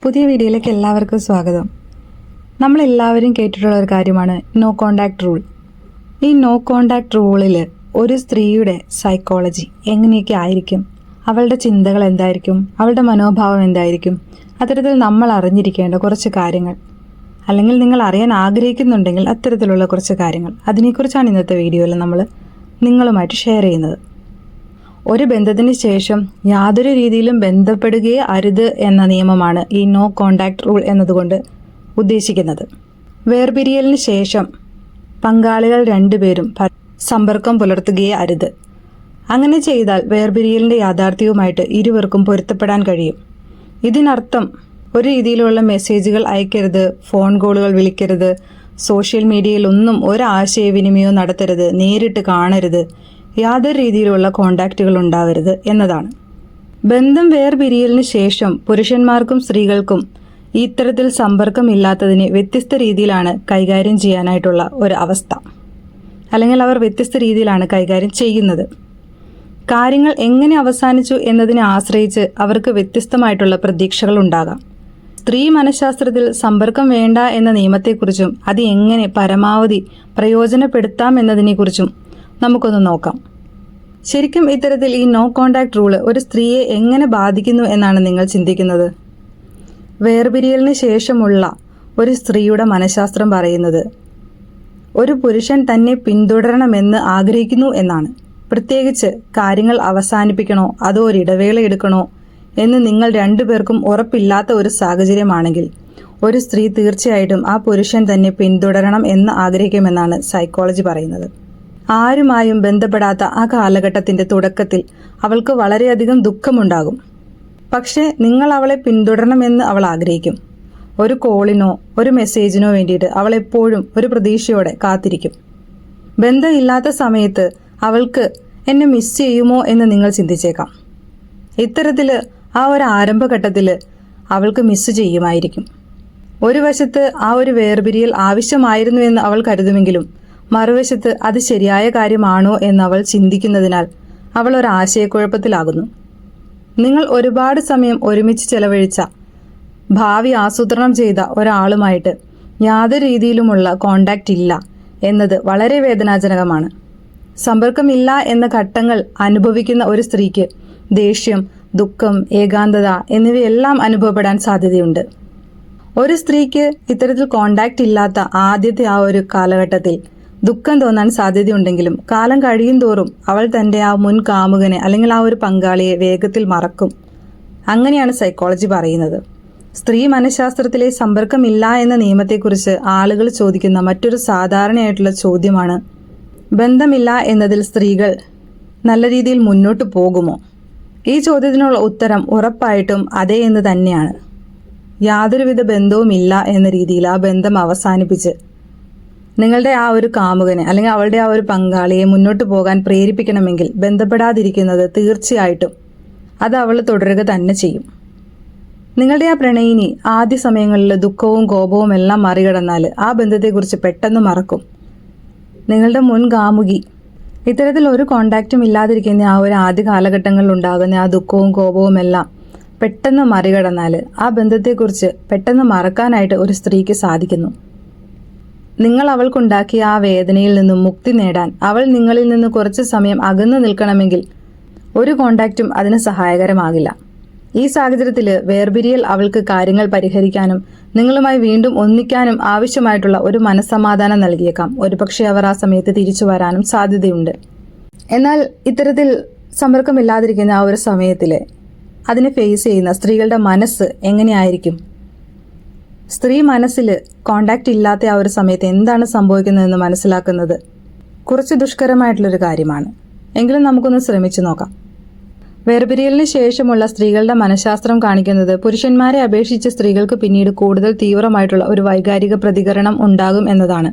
പുതിയ വീഡിയോയിലേക്ക് എല്ലാവർക്കും സ്വാഗതം. നമ്മളെല്ലാവരും കേട്ടിട്ടുള്ള ഒരു കാര്യമാണ് നോ കോണ്ടാക്ട് റൂൾ. ഈ നോ കോണ്ടാക്ട് റൂളിൽ ഒരു സ്ത്രീയുടെ സൈക്കോളജി എങ്ങനെയൊക്കെ ആയിരിക്കും, അവളുടെ ചിന്തകൾ എന്തായിരിക്കും, അവളുടെ മനോഭാവം എന്തായിരിക്കും, അത്തരത്തിൽ നമ്മൾ അറിഞ്ഞിരിക്കേണ്ട കുറച്ച് കാര്യങ്ങൾ, അല്ലെങ്കിൽ നിങ്ങൾ അറിയാൻ ആഗ്രഹിക്കുന്നുണ്ടെങ്കിൽ അത്തരത്തിലുള്ള കുറച്ച് കാര്യങ്ങൾ, അതിനെക്കുറിച്ചാണ് ഇന്നത്തെ വീഡിയോയിൽ നമ്മൾ നിങ്ങളുമായിട്ട് ഷെയർ ചെയ്യുന്നത്. ഒരു ബന്ധത്തിന് ശേഷം യാതൊരു രീതിയിലും ബന്ധപ്പെടുകയേ അരുത് എന്ന നിയമമാണ് ഈ നോ കോണ്ടാക്ട് റൂൾ എന്നതുകൊണ്ട് ഉദ്ദേശിക്കുന്നത്. വേർപിരിയലിന് ശേഷം പങ്കാളികൾ രണ്ടുപേരും സമ്പർക്കം പുലർത്തുകയേ അരുത്. അങ്ങനെ ചെയ്താൽ വേർപിരിയലിൻ്റെ യാഥാർത്ഥ്യവുമായിട്ട് ഇരുവർക്കും പൊരുത്തപ്പെടാൻ കഴിയും. ഇതിനർത്ഥം ഒരു രീതിയിലുള്ള മെസ്സേജുകൾ അയക്കരുത്, ഫോൺ കോളുകൾ വിളിക്കരുത്, സോഷ്യൽ മീഡിയയിൽ ഒന്നും ഒരു ആശയവിനിമയവും നടത്തരുത്, നേരിട്ട് കാണരുത്, യാതൊരു രീതിയിലുള്ള കോണ്ടാക്റ്റുകൾ ഉണ്ടാവരുത് എന്നതാണ്. ബന്ധം വേർപിരിയലിന് ശേഷം പുരുഷന്മാർക്കും സ്ത്രീകൾക്കും ഇത്തരത്തിൽ സമ്പർക്കമില്ലാത്തതിനെ വ്യത്യസ്ത രീതിയിലാണ് കൈകാര്യം ചെയ്യാനായിട്ടുള്ള ഒരു അവസ്ഥ, അല്ലെങ്കിൽ അവർ വ്യത്യസ്ത രീതിയിലാണ് കൈകാര്യം ചെയ്യുന്നത്. കാര്യങ്ങൾ എങ്ങനെ അവസാനിച്ചു എന്നതിനെ ആശ്രയിച്ച് അവർക്ക് വ്യത്യസ്തമായിട്ടുള്ള പ്രതീക്ഷകൾ ഉണ്ടാകാം. സ്ത്രീ മനഃശാസ്ത്രത്തിൽ സമ്പർക്കം വേണ്ട എന്ന നിയമത്തെക്കുറിച്ചും അത് എങ്ങനെ പരമാവധി പ്രയോജനപ്പെടുത്താം എന്നതിനെക്കുറിച്ചും നമുക്കൊന്ന് നോക്കാം. ശരിക്കും ഇത്തരത്തിൽ ഈ നോ കോണ്ടാക്ട് റൂള് ഒരു സ്ത്രീയെ എങ്ങനെ ബാധിക്കുന്നു എന്നാണ് നിങ്ങൾ ചിന്തിക്കുന്നത്? വേർപിരിയലിന് ശേഷമുള്ള ഒരു സ്ത്രീയുടെ മനഃശാസ്ത്രം പറയുന്നത് ഒരു പുരുഷൻ തന്നെ പിന്തുടരണമെന്ന് ആഗ്രഹിക്കുന്നു എന്നാണ്. പ്രത്യേകിച്ച് കാര്യങ്ങൾ അവസാനിപ്പിക്കണോ അതോ ഒരു ഇടവേള എടുക്കണോ എന്ന് നിങ്ങൾ രണ്ടുപേർക്കും ഉറപ്പില്ലാത്ത ഒരു സാഹചര്യമാണെങ്കിൽ ഒരു സ്ത്രീ തീർച്ചയായിട്ടും ആ പുരുഷൻ തന്നെ പിന്തുടരണം എന്ന് ആഗ്രഹിക്കുമെന്നാണ് സൈക്കോളജി പറയുന്നത്. ആരുമായും ബന്ധപ്പെടാത്ത ആ കാലഘട്ടത്തിൻ്റെ തുടക്കത്തിൽ അവൾക്ക് വളരെയധികം ദുഃഖമുണ്ടാകും. പക്ഷേ നിങ്ങൾ അവളെ പിന്തുടരണമെന്ന് അവൾ ആഗ്രഹിക്കും. ഒരു കോളിനോ ഒരു മെസ്സേജിനോ വേണ്ടിയിട്ട് അവൾ എപ്പോഴും ഒരു പ്രതീക്ഷയോടെ കാത്തിരിക്കും. ബന്ധമില്ലാത്ത സമയത്ത് അവൾക്ക് എന്നെ മിസ് ചെയ്യുമോ എന്ന് നിങ്ങൾ ചിന്തിച്ചേക്കാം. ഇത്തരത്തിൽ ആ ഒരു ആരംഭഘട്ടത്തിൽ അവൾക്ക് മിസ് ചെയ്യുമായിരിക്കും. ഒരു വശത്ത് ആ ഒരു വേർപിരിയൽ ആവശ്യമായിരുന്നു എന്ന് അവൾ കരുതുമെങ്കിലും മറുവശത്ത് അത് ശരിയായ കാര്യമാണോ എന്ന് അവൾ ചിന്തിക്കുന്നതിനാൽ അവൾ ഒരു ആശയക്കുഴപ്പത്തിലാകുന്നു. നിങ്ങൾ ഒരുപാട് സമയം ഒരുമിച്ച് ചെലവഴിച്ച, ഭാവി ആസൂത്രണം ചെയ്ത ഒരാളുമായിട്ട് യാതൊരു രീതിയിലുമുള്ള കോണ്ടാക്റ്റ് ഇല്ല എന്നത് വളരെ വേദനാജനകമാണ്. സമ്പർക്കമില്ല എന്ന ഘട്ടങ്ങൾ അനുഭവിക്കുന്ന ഒരു സ്ത്രീക്ക് ദേഷ്യം, ദുഃഖം, ഏകാന്തത എന്നിവയെല്ലാം അനുഭവപ്പെടാൻ സാധ്യതയുണ്ട്. ഒരു സ്ത്രീക്ക് ഇത്തരത്തിൽ കോണ്ടാക്റ്റ് ഇല്ലാത്ത ആദ്യത്തെ ആ ഒരു കാലഘട്ടത്തിൽ ദുഃഖം തോന്നാൻ സാധ്യതയുണ്ടെങ്കിലും കാലം കഴിയും തോറും അവൾ തൻ്റെ ആ മുൻ കാമുകനെ അല്ലെങ്കിൽ ആ ഒരു പങ്കാളിയെ വേഗത്തിൽ മറക്കും. അങ്ങനെയാണ് സൈക്കോളജി പറയുന്നത്. സ്ത്രീ മനഃശാസ്ത്രത്തിലെ സമ്പർക്കമില്ല എന്ന നിയമത്തെക്കുറിച്ച് ആളുകൾ ചോദിക്കുന്ന മറ്റൊരു സാധാരണയായിട്ടുള്ള ചോദ്യമാണ്, ബന്ധമില്ല എന്നതിൽ സ്ത്രീകൾ നല്ല രീതിയിൽ മുന്നോട്ട് പോകുമോ? ഈ ചോദ്യത്തിനുള്ള ഉത്തരം ഉറപ്പായിട്ടും അതെ എന്ന് തന്നെയാണ്. യാതൊരുവിധ ബന്ധവുമില്ല എന്ന രീതിയിൽ ആ ബന്ധം അവസാനിപ്പിച്ച് നിങ്ങളുടെ ആ ഒരു കാമുകനെ അല്ലെങ്കിൽ അവളുടെ ആ ഒരു പങ്കാളിയെ മുന്നോട്ട് പോകാൻ പ്രേരിപ്പിക്കണമെങ്കിൽ ബന്ധപ്പെടാതിരിക്കുന്നത് തീർച്ചയായിട്ടും അത് അവൾ തുടരുക തന്നെ ചെയ്യും. നിങ്ങളുടെ ആ പ്രണയിനി ആദ്യ സമയങ്ങളിൽ ദുഃഖവും കോപവും എല്ലാം മറികടന്നാൽ ആ ബന്ധത്തെക്കുറിച്ച് പെട്ടെന്ന് മറക്കും. നിങ്ങളുടെ മുൻ കാമുകി ഇത്തരത്തിൽ ഒരു കോണ്ടാക്റ്റും ഇല്ലാതിരിക്കുന്ന ആ ഒരു ആദ്യ കാലഘട്ടങ്ങളിൽ ഉണ്ടാകുന്ന ആ ദുഃഖവും കോപവും എല്ലാം പെട്ടെന്ന് മറികടന്നാൽ ആ ബന്ധത്തെക്കുറിച്ച് പെട്ടെന്ന് മറക്കാനായിട്ട് ഒരു സ്ത്രീക്ക് സാധിക്കുന്നു. നിങ്ങൾ അവൾക്കുണ്ടാക്കിയ ആ വേദനയിൽ നിന്നും മുക്തി നേടാൻ അവൾ നിങ്ങളിൽ നിന്ന് കുറച്ച് സമയം അകന്നു നിൽക്കണമെങ്കിൽ ഒരു കോണ്ടാക്റ്റും അതിന് സഹായകരമാകില്ല. ഈ സാഹചര്യത്തിൽ വേർപിരിയൽ അവൾക്ക് കാര്യങ്ങൾ പരിഹരിക്കാനും നിങ്ങളുമായി വീണ്ടും ഒന്നിക്കാനും ആവശ്യമായിട്ടുള്ള ഒരു മനസ്സമാധാനം നൽകിയേക്കാം. ഒരുപക്ഷെ അവർ ആ സമയത്ത് തിരിച്ചു വരാനും സാധ്യതയുണ്ട്. എന്നാൽ ഇത്തരത്തിൽ സമ്പർക്കമില്ലാതിരിക്കുന്ന ആ ഒരു സമയത്തിൽ അതിനെ ഫേസ് ചെയ്യുന്ന സ്ത്രീകളുടെ മനസ്സ് എങ്ങനെയായിരിക്കും? സ്ത്രീ മനസ്സിൽ കോണ്ടാക്റ്റ് ഇല്ലാത്ത ആ ഒരു സമയത്ത് എന്താണ് സംഭവിക്കുന്നതെന്ന് മനസ്സിലാക്കുന്നത് കുറച്ച് ദുഷ്കരമായിട്ടുള്ളൊരു കാര്യമാണ്. എങ്കിലും നമുക്കൊന്ന് ശ്രമിച്ചു നോക്കാം. വേർപിരിയലിന് ശേഷമുള്ള സ്ത്രീകളുടെ മനഃശാസ്ത്രം കാണിക്കുന്നത് പുരുഷന്മാരെ അപേക്ഷിച്ച് സ്ത്രീകൾക്ക് പിന്നീട് കൂടുതൽ തീവ്രമായിട്ടുള്ള ഒരു വൈകാരിക പ്രതികരണം ഉണ്ടാകും എന്നതാണ്.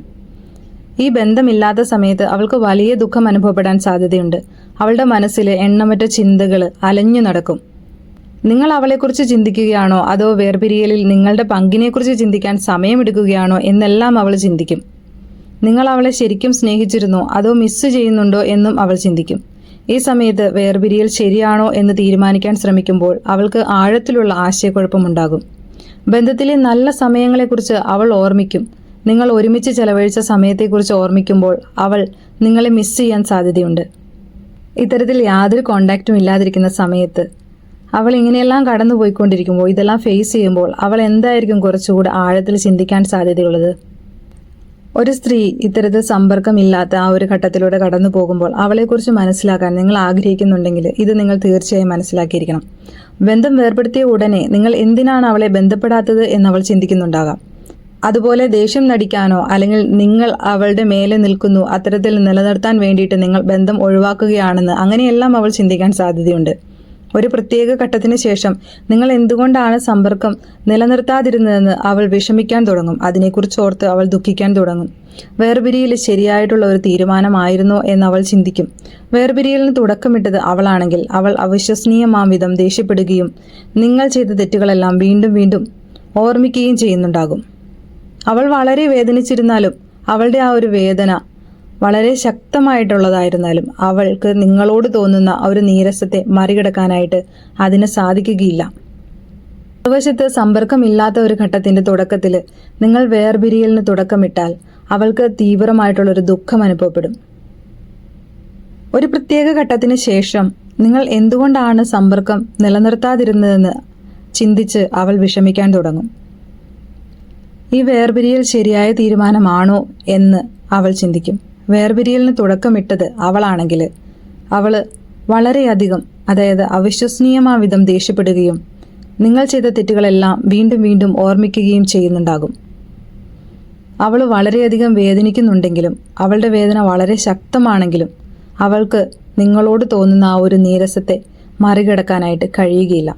ഈ ബന്ധമില്ലാത്ത സമയത്ത് അവൾക്ക് വലിയ ദുഃഖം അനുഭവപ്പെടാൻ സാധ്യതയുണ്ട്. അവളുടെ മനസ്സിൽ എണ്ണമറ്റ ചിന്തകൾ അലഞ്ഞു നടക്കും. നിങ്ങൾ അവളെക്കുറിച്ച് ചിന്തിക്കുകയാണോ അതോ വേർപിരിയലിൽ നിങ്ങളുടെ പങ്കിനെക്കുറിച്ച് ചിന്തിക്കാൻ സമയമെടുക്കുകയാണോ എന്നെല്ലാം അവൾ ചിന്തിക്കും. നിങ്ങൾ അവളെ ശരിക്കും സ്നേഹിച്ചിരുന്നോ അതോ മിസ് ചെയ്യുന്നുണ്ടോ എന്നും അവൾ ചിന്തിക്കും. ഈ സമയത്ത് വേർപിരിയൽ ശരിയാണോ എന്ന് തീരുമാനിക്കാൻ ശ്രമിക്കുമ്പോൾ അവൾക്ക് ആഴത്തിലുള്ള ആശയക്കുഴപ്പമുണ്ടാകും. ബന്ധത്തിലെ നല്ല സമയങ്ങളെക്കുറിച്ച് അവൾ ഓർമ്മിക്കും. നിങ്ങൾ ഒരുമിച്ച് ചെലവഴിച്ച സമയത്തെക്കുറിച്ച് ഓർമ്മിക്കുമ്പോൾ അവൾ നിങ്ങളെ മിസ് ചെയ്യാൻ സാധ്യതയുണ്ട്. ഇത്തരത്തിൽ യാതൊരു കോണ്ടാക്റ്റും ഇല്ലാതിരിക്കുന്ന സമയത്ത് അവൾ ഇങ്ങനെയെല്ലാം കടന്നു പോയിക്കൊണ്ടിരിക്കുമ്പോൾ, ഇതെല്ലാം ഫേസ് ചെയ്യുമ്പോൾ അവൾ എന്തായിരിക്കും കുറച്ചുകൂടെ ആഴത്തിൽ ചിന്തിക്കാൻ സാധ്യതയുള്ളത്? ഒരു സ്ത്രീ ഇത്തരത്തിൽ സമ്പർക്കമില്ലാത്ത ആ ഒരു ഘട്ടത്തിലൂടെ കടന്നു പോകുമ്പോൾ അവളെക്കുറിച്ച് മനസ്സിലാക്കാൻ നിങ്ങൾ ആഗ്രഹിക്കുന്നുണ്ടെങ്കിൽ ഇത് നിങ്ങൾ തീർച്ചയായും മനസ്സിലാക്കിയിരിക്കണം. ബന്ധം വേർപെടുത്തിയ ഉടനെ നിങ്ങൾ എന്തിനാണ് അവളെ ബന്ധപ്പെടാത്തത് എന്നവൾ ചിന്തിക്കുന്നുണ്ടാകാം. അതുപോലെ ദേഷ്യം നടിക്കാനോ അല്ലെങ്കിൽ നിങ്ങൾ അവളുടെ മേലെ നിൽക്കുന്നു, അത്തരത്തിൽ നിലനിർത്താൻ വേണ്ടിയിട്ട് നിങ്ങൾ ബന്ധം ഒഴിവാക്കുകയാണെന്ന് അങ്ങനെയെല്ലാം അവൾ ചിന്തിക്കാൻ സാധ്യതയുണ്ട്. ഒരു പ്രത്യേക ഘട്ടത്തിന് ശേഷം നിങ്ങൾ എന്തുകൊണ്ടാണ് സമ്പർക്കം നിലനിർത്താതിരുന്നതെന്ന് അവൾ വിഷമിക്കാൻ തുടങ്ങും. അതിനെക്കുറിച്ച് ഓർത്ത് അവൾ ദുഃഖിക്കാൻ തുടങ്ങും. വേർപിരിയൽ ശരിയായിട്ടുള്ള ഒരു തീരുമാനമായിരുന്നോ എന്ന് അവൾ ചിന്തിക്കും. വേർപിരിയലിന് തുടക്കമിട്ടത് അവളാണെങ്കിൽ അവൾ അവിശ്വസനീയമാം വിധം ദേഷ്യപ്പെടുകയും നിങ്ങൾ ചെയ്ത തെറ്റുകളെല്ലാം വീണ്ടും വീണ്ടും ഓർമ്മിക്കുകയും ചെയ്യുന്നുണ്ടാകും. അവൾ വളരെ വേദനിച്ചിരുന്നാലും അവളുടെ ആ ഒരു വേദന വളരെ ശക്തമായിട്ടുള്ളതായിരുന്നാലും അവൾക്ക് നിങ്ങളോട് തോന്നുന്ന ഒരു നീരസത്തെ മറികടക്കാനായിട്ട് അതിന് സാധിക്കുകയില്ല. മറുവശത്ത് സമ്പർക്കമില്ലാത്ത ഒരു ഘട്ടത്തിന്റെ തുടക്കത്തിൽ നിങ്ങൾ വേർപിരിയലിന് തുടക്കമിട്ടാൽ അവൾക്ക് തീവ്രമായിട്ടുള്ളൊരു ദുഃഖം അനുഭവപ്പെടും. ഒരു പ്രത്യേക ഘട്ടത്തിന് ശേഷം നിങ്ങൾ എന്തുകൊണ്ടാണ് സമ്പർക്കം നിലനിർത്താതിരുന്നതെന്ന് ചിന്തിച്ച് അവൾ വിഷമിക്കാൻ തുടങ്ങും. ഈ വേർപിരിയൽ ശരിയായ തീരുമാനമാണോ എന്ന് അവൾ ചിന്തിക്കും. വേർപിരിയലിന് തുടക്കമിട്ടത് അവളാണെങ്കിൽ അവൾ വളരെയധികം, അതായത് അവിശ്വസനീയമാ വിധം ദേഷ്യപ്പെടുകയും നിങ്ങൾ ചെയ്ത തെറ്റുകളെല്ലാം വീണ്ടും വീണ്ടും ഓർമ്മിക്കുകയും ചെയ്യുന്നുണ്ടാകും. അവൾ വളരെയധികം വേദനിക്കുന്നുണ്ടെങ്കിലും അവളുടെ വേദന വളരെ ശക്തമാണെങ്കിലും അവൾക്ക് നിങ്ങളോട് തോന്നുന്ന ആ ഒരു നീരസത്തെ മറികടക്കാനായിട്ട് കഴിയുകയില്ല.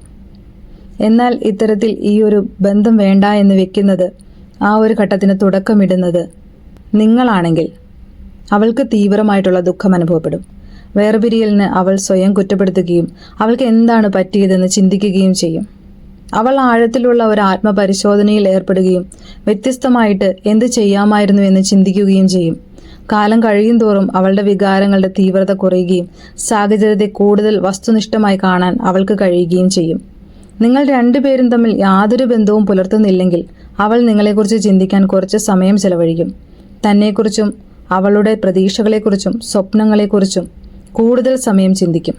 എന്നാൽ ഇത്തരത്തിൽ ഈ ഒരു ബന്ധം വേണ്ട എന്ന് വെക്കുന്നത്, ആ ഒരു ഘട്ടത്തിന് തുടക്കമിടുന്നത് നിങ്ങളാണെങ്കിൽ അവൾക്ക് തീവ്രമായിട്ടുള്ള ദുഃഖം അനുഭവപ്പെടും. വേർപിരിയലിന് അവൾ സ്വയം കുറ്റപ്പെടുത്തുകയും അവൾക്ക് എന്താണ് പറ്റിയതെന്ന് ചിന്തിക്കുകയും ചെയ്യും. അവൾ ആഴത്തിലുള്ള ഒരു ആത്മപരിശോധനയിൽ ഏർപ്പെടുകയും വ്യത്യസ്തമായിട്ട് എന്ത് ചെയ്യാമായിരുന്നു എന്ന് ചിന്തിക്കുകയും ചെയ്യും. കാലം കഴിയും തോറും അവളുടെ വികാരങ്ങളുടെ തീവ്രത കുറയുകയും സാഹചര്യത്തെ കൂടുതൽ വസ്തുനിഷ്ഠമായി കാണാൻ അവൾക്ക് കഴിയുകയും ചെയ്യും. നിങ്ങൾ രണ്ടുപേരും തമ്മിൽ യാതൊരു ബന്ധവും പുലർത്തുന്നില്ലെങ്കിൽ അവൾ നിങ്ങളെക്കുറിച്ച് ചിന്തിക്കാൻ കുറച്ച് സമയം ചെലവഴിക്കും. തന്നെക്കുറിച്ചും അവളുടെ പ്രതീക്ഷകളെക്കുറിച്ചും സ്വപ്നങ്ങളെക്കുറിച്ചും കൂടുതൽ സമയം ചിന്തിക്കും.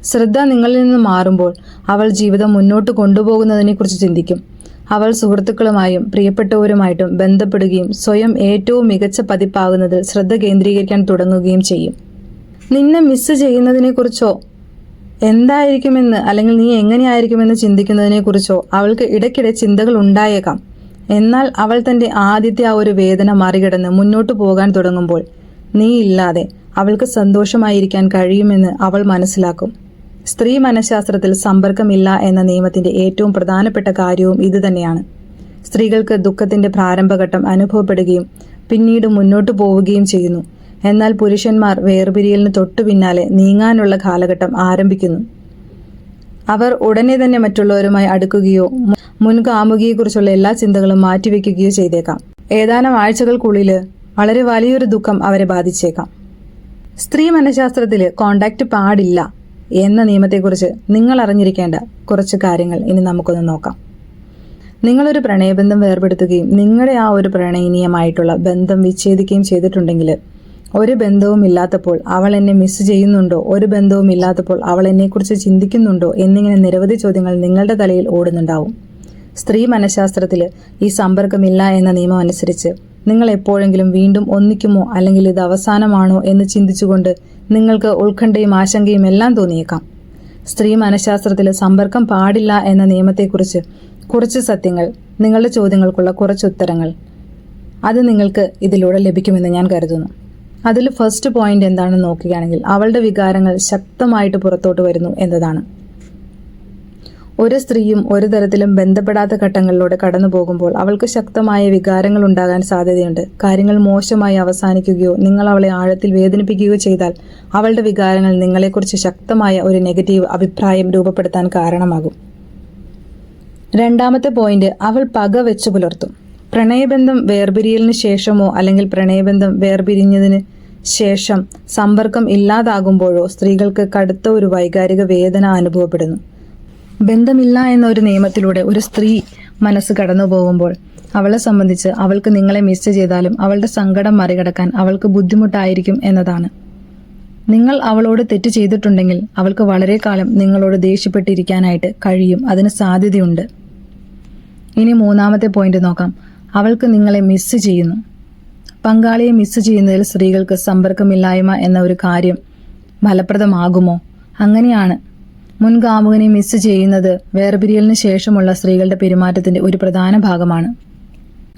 ശ്രദ്ധ നിങ്ങളിൽ നിന്ന് മാറുമ്പോൾ അവൾ ജീവിതം മുന്നോട്ട് കൊണ്ടുപോകുന്നതിനെക്കുറിച്ച് ചിന്തിക്കും. അവൾ സുഹൃത്തുക്കളുമായും പ്രിയപ്പെട്ടവരുമായിട്ടും ബന്ധപ്പെടുകയും സ്വയം ഏറ്റവും മികച്ച പതിപ്പാകുന്നതിൽ ശ്രദ്ധ കേന്ദ്രീകരിക്കാൻ തുടങ്ങുകയും ചെയ്യും. നിന്നെ മിസ് ചെയ്യുന്നതിനെക്കുറിച്ചോ എന്തായിരിക്കുമെന്ന് അല്ലെങ്കിൽ നീ എങ്ങനെയായിരിക്കുമെന്ന് ചിന്തിക്കുന്നതിനെക്കുറിച്ചോ അവൾക്ക് ഇടയ്ക്കിടെ ചിന്തകൾ ഉണ്ടായേക്കാം. എന്നാൽ അവൾ തൻ്റെ ആദ്യത്തെ ആ ഒരു വേദന മറികടന്ന് മുന്നോട്ട് പോകാൻ തുടങ്ങുമ്പോൾ നീ ഇല്ലാതെ അവൾക്ക് സന്തോഷമായിരിക്കാൻ കഴിയുമെന്ന് അവൾ മനസ്സിലാക്കും. സ്ത്രീ മനഃശാസ്ത്രത്തിൽ സമ്പർക്കമില്ല എന്ന നിയമത്തിന്റെ ഏറ്റവും പ്രധാനപ്പെട്ട കാര്യവും ഇതുതന്നെയാണ്. സ്ത്രീകൾക്ക് ദുഃഖത്തിന്റെ പ്രാരംഭഘട്ടം അനുഭവപ്പെടുകയും പിന്നീട് മുന്നോട്ട് പോവുകയും ചെയ്യുന്നു. എന്നാൽ പുരുഷന്മാർ വേർപിരിയലിന് തൊട്ടു പിന്നാലെ നീങ്ങാനുള്ള കാലഘട്ടം ആരംഭിക്കുന്നു. അവർ ഉടനെ തന്നെ മറ്റുള്ളവരുമായി അടുക്കുകയോ മുൻകാമുകിയെക്കുറിച്ചുള്ള എല്ലാ ചിന്തകളും മാറ്റിവെക്കുകയോ ചെയ്തേക്കാം. ഏതാനും ആഴ്ചകൾക്കുള്ളിൽ വളരെ വലിയൊരു ദുഃഖം അവരെ ബാധിച്ചേക്കാം. സ്ത്രീ മനഃശാസ്ത്രത്തിൽ കോണ്ടാക്റ്റ് പാടില്ല എന്ന നിയമത്തെക്കുറിച്ച് നിങ്ങൾ അറിഞ്ഞിരിക്കേണ്ട കുറച്ച് കാര്യങ്ങൾ ഇനി നമുക്കൊന്ന് നോക്കാം. നിങ്ങളൊരു പ്രണയബന്ധം വേർപെടുത്തുകയും നിങ്ങളുടെ ആ ഒരു പ്രണയനീയമായിട്ടുള്ള ബന്ധം വിച്ഛേദിക്കുകയും ചെയ്തിട്ടുണ്ടെങ്കിൽ, ഒരു ബന്ധവും ഇല്ലാത്തപ്പോൾ അവൾ എന്നെ മിസ് ചെയ്യുന്നുണ്ടോ, ഒരു ബന്ധവും ഇല്ലാത്തപ്പോൾ അവൾ എന്നെക്കുറിച്ച് ചിന്തിക്കുന്നുണ്ടോ എന്നിങ്ങനെ നിരവധി ചോദ്യങ്ങൾ നിങ്ങളുടെ തലയിൽ ഓടുന്നുണ്ടാവും. സ്ത്രീ മനഃശാസ്ത്രത്തിൽ ഈ സമ്പർക്കമില്ല എന്ന നിയമം അനുസരിച്ച് നിങ്ങൾ എപ്പോഴെങ്കിലും വീണ്ടും ഒന്നിക്കുമോ അല്ലെങ്കിൽ ഇത് അവസാനമാണോ എന്ന് ചിന്തിച്ചുകൊണ്ട് നിങ്ങൾക്ക് ഉത്കണ്ഠയും ആശങ്കയും എല്ലാം തോന്നിയേക്കാം. സ്ത്രീ മനഃശാസ്ത്രത്തിൽ സമ്പർക്കം പാടില്ല എന്ന നിയമത്തെക്കുറിച്ച് കുറച്ച് സത്യങ്ങൾ, നിങ്ങളുടെ ചോദ്യങ്ങൾക്കുള്ള കുറച്ച് ഉത്തരങ്ങൾ, അത് നിങ്ങൾക്ക് ഇതിലൂടെ ലഭിക്കുമെന്ന് ഞാൻ കരുതുന്നു. അതിൽ ഫസ്റ്റ് പോയിന്റ് എന്താണെന്ന് നോക്കുകയാണെങ്കിൽ, അവളുടെ വികാരങ്ങൾ ശക്തമായിട്ട് പുറത്തോട്ട് വരുന്നു എന്നതാണ്. ഒരു സ്ത്രീയും ഒരു തരത്തിലും ബന്ധപ്പെടാത്ത ഘട്ടങ്ങളിലൂടെ കടന്നു പോകുമ്പോൾ അവൾക്ക് ശക്തമായ വികാരങ്ങൾ ഉണ്ടാകാൻ സാധ്യതയുണ്ട്. കാര്യങ്ങൾ മോശമായി അവസാനിക്കുകയോ നിങ്ങൾ അവളെ ആഴത്തിൽ വേദനിപ്പിക്കുകയോ ചെയ്താൽ അവളുടെ വികാരങ്ങൾ നിങ്ങളെക്കുറിച്ച് ശക്തമായ ഒരു നെഗറ്റീവ് അഭിപ്രായം രൂപപ്പെടുത്താൻ കാരണമാകും. രണ്ടാമത്തെ പോയിന്റ്, അവൾ പക വെച്ചു പുലർത്തും. പ്രണയബന്ധം വേർപിരിയലിന് ശേഷമോ അല്ലെങ്കിൽ പ്രണയബന്ധം വേർപിരിഞ്ഞതിന് ശേഷം സമ്പർക്കം ഇല്ലാതാകുമ്പോഴോ സ്ത്രീകൾക്ക് കടുത്ത ഒരു വൈകാരിക വേദന അനുഭവപ്പെടുന്നു. ബന്ധമില്ല എന്ന ഒരു നിയമത്തിലൂടെ ഒരു സ്ത്രീ മനസ്സ് കടന്നു പോകുമ്പോൾ അവളെ സംബന്ധിച്ച് അവൾക്ക് നിങ്ങളെ മിസ് ചെയ്താലും അവളുടെ സങ്കടം മറികടക്കാൻ അവൾക്ക് ബുദ്ധിമുട്ടായിരിക്കും എന്നതാണ്. നിങ്ങൾ അവളോട് തെറ്റ് ചെയ്തിട്ടുണ്ടെങ്കിൽ അവൾക്ക് വളരെ കാലം നിങ്ങളോട് ദേഷ്യപ്പെട്ടിരിക്കാനായിട്ട് കഴിയും, അതിന് സാധ്യതയുണ്ട്. ഇനി മൂന്നാമത്തെ പോയിന്റ് നോക്കാം. അവൾക്ക് നിങ്ങളെ മിസ് ചെയ്യുന്നു. പങ്കാളിയെ മിസ് ചെയ്യുന്നതിൽ സ്ത്രീകൾക്ക് സമ്പർക്കമില്ലായ്മ എന്ന ഒരു കാര്യം ഫലപ്രദമാകുമോ? അങ്ങനെയാണ്. മുൻകാമുകനെ മിസ് ചെയ്യുന്നത് വേർപിരിയലിന് ശേഷമുള്ള സ്ത്രീകളുടെ പെരുമാറ്റത്തിന്റെ ഒരു പ്രധാന ഭാഗമാണ്.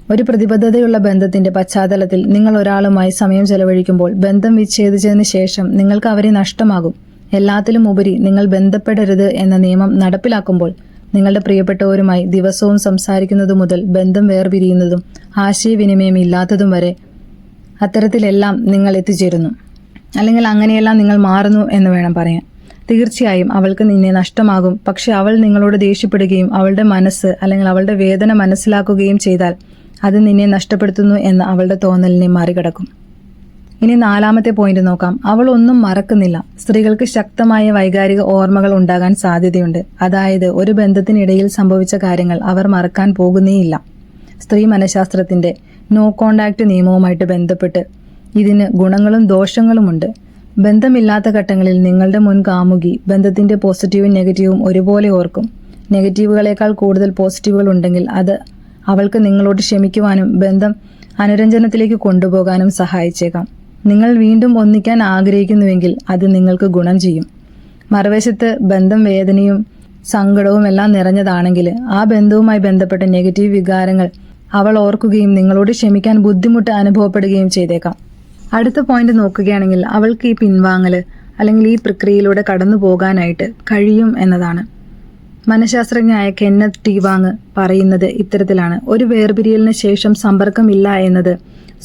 ഒരു പ്രതിബദ്ധതയുള്ള ബന്ധത്തിന്റെ പശ്ചാത്തലത്തിൽ നിങ്ങൾ ഒരാളുമായി സമയം ചെലവഴിക്കുമ്പോൾ ബന്ധം വിച്ഛേദിച്ചതിന് ശേഷം നിങ്ങൾക്ക് അവരെ നഷ്ടമാകും. എല്ലാത്തിലും ഉപരി നിങ്ങൾ ബന്ധപ്പെടരുത് എന്ന നിയമം നടപ്പിലാക്കുമ്പോൾ നിങ്ങളുടെ പ്രിയപ്പെട്ടവരുമായി ദിവസവും സംസാരിക്കുന്നതു മുതൽ ബന്ധം വേർപിരിയുന്നതും ആശയവിനിമയം ഇല്ലാത്തതും വരെ അത്തരത്തിലെല്ലാം നിങ്ങൾ എത്തിച്ചേരുന്നു, അല്ലെങ്കിൽ അങ്ങനെയെല്ലാം നിങ്ങൾ മാറുന്നു എന്ന് വേണം പറയാൻ. തീർച്ചയായും അവൾക്ക് നിന്നെ നഷ്ടമാകും. പക്ഷെ അവൾ നിങ്ങളോട് ദേഷ്യപ്പെടുകയും അവളുടെ മനസ്സ് അല്ലെങ്കിൽ അവളുടെ വേദന മനസ്സിലാക്കുകയും ചെയ്താൽ അത് നിന്നെ നഷ്ടപ്പെടുത്തുന്നു എന്ന അവളുടെ തോന്നലിനെ മറികടക്കും. ഇനി നാലാമത്തെ പോയിന്റ് നോക്കാം. അവൾ ഒന്നും മറക്കുന്നില്ല. സ്ത്രീകൾക്ക് ശക്തമായ വൈകാരിക ഓർമ്മകൾ ഉണ്ടാകാൻ സാധ്യതയുണ്ട്. അതായത് ഒരു ബന്ധത്തിനിടയിൽ സംഭവിച്ച കാര്യങ്ങൾ അവർ മറക്കാൻ പോകുന്നേയില്ല. സ്ത്രീ മനഃശാസ്ത്രത്തിന്റെ നോ കോണ്ടാക്ട് നിയമവുമായിട്ട് ബന്ധപ്പെട്ട് ഇതിന് ഗുണങ്ങളും ദോഷങ്ങളുമുണ്ട്. ബന്ധമില്ലാത്ത ഘട്ടങ്ങളിൽ നിങ്ങളുടെ മുൻ കാമുകി ബന്ധത്തിന്റെ പോസിറ്റീവും നെഗറ്റീവും ഒരുപോലെ ഓർക്കും. നെഗറ്റീവുകളേക്കാൾ കൂടുതൽ പോസിറ്റീവുകൾ ഉണ്ടെങ്കിൽ അത് അവൾക്ക് നിങ്ങളോട് ക്ഷമിക്കുവാനും ബന്ധം അനുരഞ്ജനത്തിലേക്ക് കൊണ്ടുപോകാനും സഹായിച്ചേക്കാം. നിങ്ങൾ വീണ്ടും ഒന്നിക്കാൻ ആഗ്രഹിക്കുന്നുവെങ്കിൽ അത് നിങ്ങൾക്ക് ഗുണം ചെയ്യും. മറുവശത്ത് ബന്ധം വേദനയും സങ്കടവും എല്ലാം നിറഞ്ഞതാണെങ്കിൽ ആ ബന്ധവുമായി ബന്ധപ്പെട്ട നെഗറ്റീവ് വികാരങ്ങൾ അവൾ ഓർക്കുകയും നിങ്ങളോട് ക്ഷമിക്കാൻ ബുദ്ധിമുട്ട് അനുഭവപ്പെടുകയും ചെയ്തേക്കാം. അടുത്ത പോയിന്റ് നോക്കുകയാണെങ്കിൽ അവൾക്ക് ഈ പിൻവാങ്ങൽ അല്ലെങ്കിൽ ഈ പ്രക്രിയയിലൂടെ കടന്നു പോകാനായിട്ട് കഴിയും എന്നതാണ്. മനഃശാസ്ത്രജ്ഞനായ കെന്നത്ത് ടി വാങ് പറയുന്നത് ഇത്തരത്തിലാണ്: ഒരു വേർപിരിയലിന് ശേഷം സമ്പർക്കമില്ല എന്നത്